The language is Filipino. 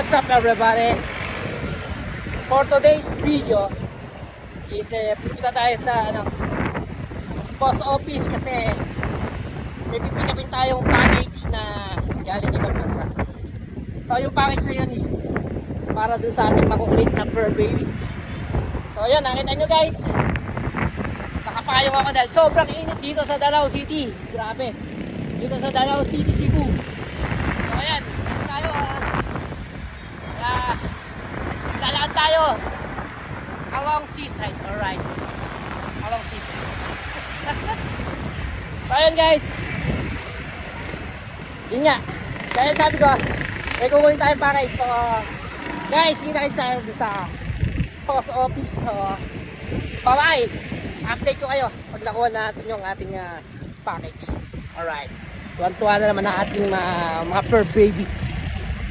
What's up everybody? For today's video is pupunta tayo sa post office kasi may pipikapin tayong package na galing ibang bansa. So yung package na yun is para dun sa ating makukulit na fur babies. So yun, nakita nyo guys, nakapayong ako dahil sobrang init dito sa Danau City. Grabe, dito sa Danau City, Cebu. So ayan, dito tayo lalakad tayo along seaside. Alright, along seaside. So ayan guys, yun nga, kaya sabi ko may kukunin tayong package. So guys, kita-kits tayo sa post office. So bye bye, update ko kayo pag nakuha natin yung ating package. Alright, tuwan-tuwa na naman ang ating mga fur babies.